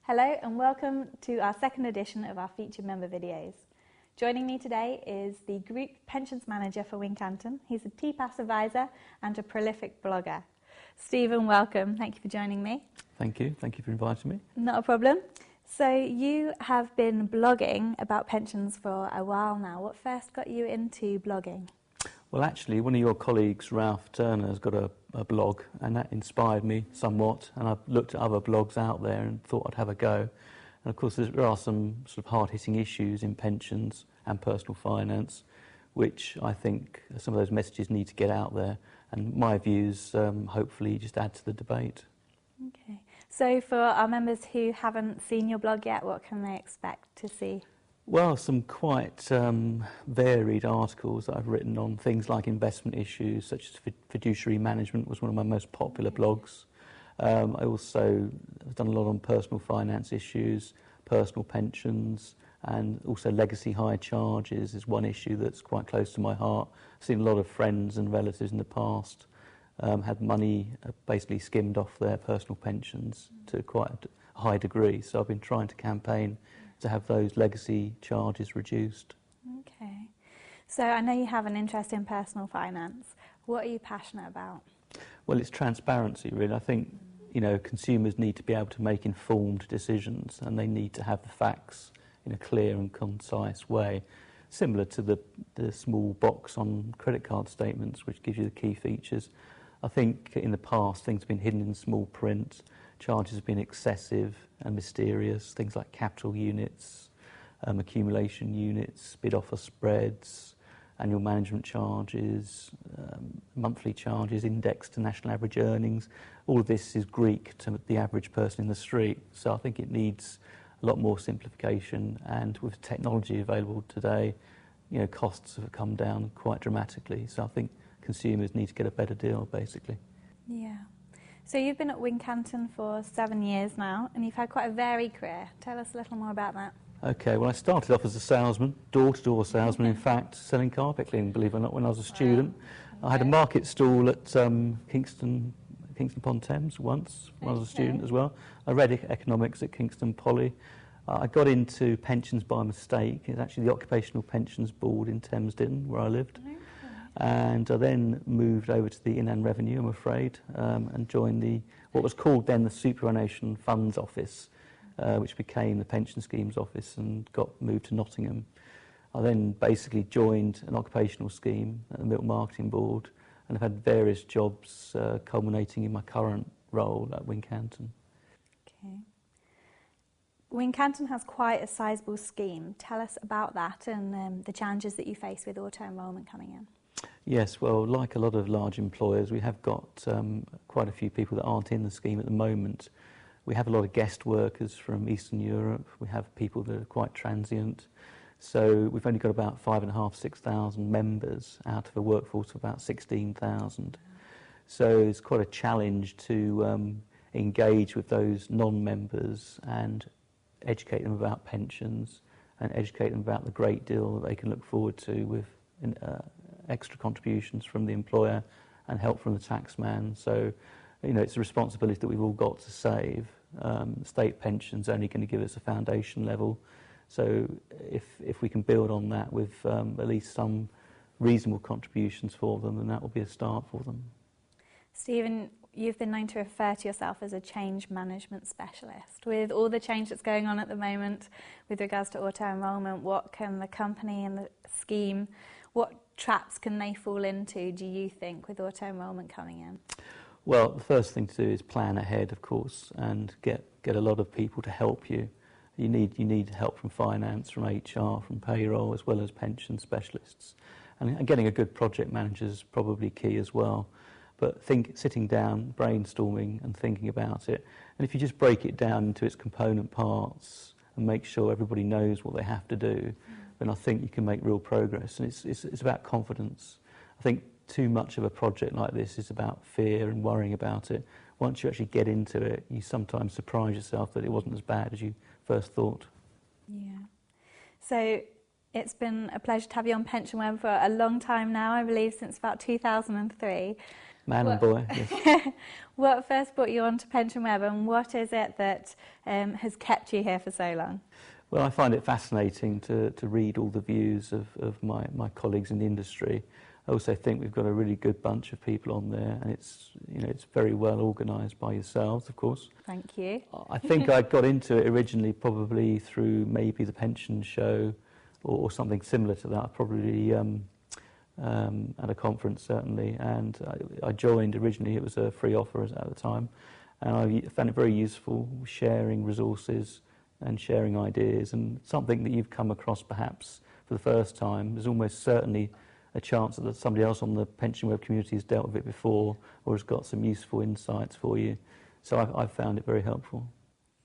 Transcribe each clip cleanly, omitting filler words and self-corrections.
Hello and welcome to our second edition of our featured member videos. Joining me today is the Group Pensions Manager for Wincanton. He's a TPAS advisor and a prolific blogger. Stephen, welcome. Thank you for joining me. Thank you. Thank you for inviting me. Not a problem. So you have been blogging about pensions for a while now. What first got you into blogging? Well, actually, one of your colleagues, Ralph Turner, has got a blog, and that inspired me somewhat. And I've looked at other blogs out there and thought I'd have a go. And of course, there are some sort of hard-hitting issues in pensions and personal finance, which I think some of those messages need to get out there. And my views, hopefully, just add to the debate. Okay. So for our members who haven't seen your blog yet, what can they expect to see? Well, some quite varied articles that I've written on things like investment issues, such as fiduciary management was one of my most popular blogs. I also have done a lot on personal finance issues, personal pensions, and also legacy high charges is one issue that's quite close to my heart. I've seen a lot of friends and relatives in the past had money basically skimmed off their personal pensions to quite a high degree, so I've been trying to campaign to have those legacy charges reduced. Okay. So I know you have an interest in personal finance. What are you passionate about? Well, it's transparency, really. I think, consumers need to be able to make informed decisions, and they need to have the facts in a clear and concise way, similar to the small box on credit card statements, which gives you the key features. I think in the past, things have been hidden in small print. Charges have been excessive and mysterious, things like capital units, accumulation units, bid offer spreads, annual management charges, monthly charges indexed to national average earnings. All of this is Greek to the average person in the street, so I think it needs a lot more simplification, and with technology available today, costs have come down quite dramatically, so I think consumers need to get a better deal, basically. Yeah. So you've been at Wincanton for 7 years now, and you've had quite a varied career. Tell us a little more about that. Okay, well, I started off as a salesman, door-to-door salesman, in fact, selling carpet cleaning, believe it or not, when I was a student. I had a market stall at Kingston upon Thames once when I was a student as well. I read economics at Kingston Poly. I got into pensions by mistake. It's actually the Occupational Pensions Board in Thamesden, where I lived. And I then moved over to the Inland Revenue, I'm afraid, and joined what was called then the Superannuation Funds Office, which became the Pension Schemes Office, and got moved to Nottingham. I then basically joined an occupational scheme at the Milk Marketing Board, and I've had various jobs culminating in my current role at Wincanton. Okay. Wincanton has quite a sizable scheme. Tell us about that and the challenges that you face with auto-enrolment coming in. Yes, well, like a lot of large employers, we have got quite a few people that aren't in the scheme at the moment. We have a lot of guest workers from Eastern Europe. We have people that are quite transient. So we've only got about 5,500, 6,000 members out of a workforce of about 16,000. So it's quite a challenge to engage with those non-members and educate them about pensions and educate them about the great deal that they can look forward to with extra contributions from the employer and help from the taxman. So, it's a responsibility that we've all got to save. State pension's only going to give us a foundation level. So if we can build on that with at least some reasonable contributions for them, then that will be a start for them. Stephen, you've been known to refer to yourself as a change management specialist. With all the change that's going on at the moment with regards to auto-enrolment, what can the company and the scheme, what traps can they fall into, do you think, with auto-enrolment coming in? Well, the first thing to do is plan ahead, of course, and get a lot of people to help you. You need help from finance, from HR, from payroll, as well as pension specialists. And getting a good project manager is probably key as well. But sitting down, brainstorming and thinking about it. And if you just break it down into its component parts and make sure everybody knows what they have to do, then I think you can make real progress. And it's about confidence. I think too much of a project like this is about fear and worrying about it. Once you actually get into it, you sometimes surprise yourself that it wasn't as bad as you first thought. Yeah. So it's been a pleasure to have you on Pension Web for a long time now, I believe since about 2003. Man and boy, yes. What first brought you onto Pension Web, and what is it that has kept you here for so long? Well, I find it fascinating to read all the views of my colleagues in the industry. I also think we've got a really good bunch of people on there, and it's very well organised by yourselves, of course. Thank you. I think I got into it originally probably through maybe the pension show or something similar to that, probably at a conference certainly, and I joined originally. It was a free offer at the time, and I found it very useful, sharing resources and sharing ideas, and something that you've come across perhaps for the first time. There's almost certainly a chance that somebody else on the Pension Web community has dealt with it before or has got some useful insights for you. So I've found it very helpful.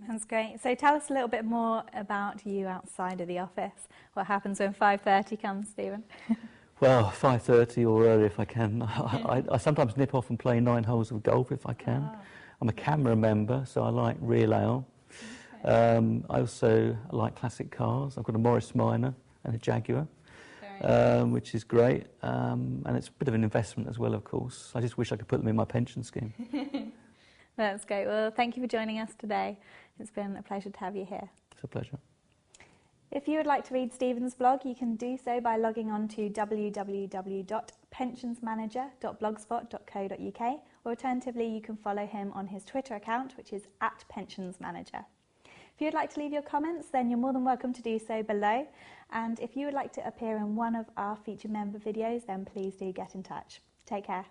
That's great. So tell us a little bit more about you outside of the office. What happens when 5:30 comes, Stephen? Well, 5:30 or earlier if I can. I sometimes nip off and play 9 holes of golf if I can. Oh. I'm a camera member, so I like real ale. Okay. I also like classic cars. I've got a Morris Minor and a Jaguar, which is great. And it's a bit of an investment as well, of course. I just wish I could put them in my pension scheme. That's great. Well, thank you for joining us today. It's been a pleasure to have you here. It's a pleasure. If you would like to read Stephen's blog, you can do so by logging on to www.pensionsmanager.blogspot.co.uk, or alternatively you can follow him on his Twitter account, which is @pensionsmanager. If you would like to leave your comments, then you're more than welcome to do so below, and if you would like to appear in one of our featured member videos, then please do get in touch. Take care.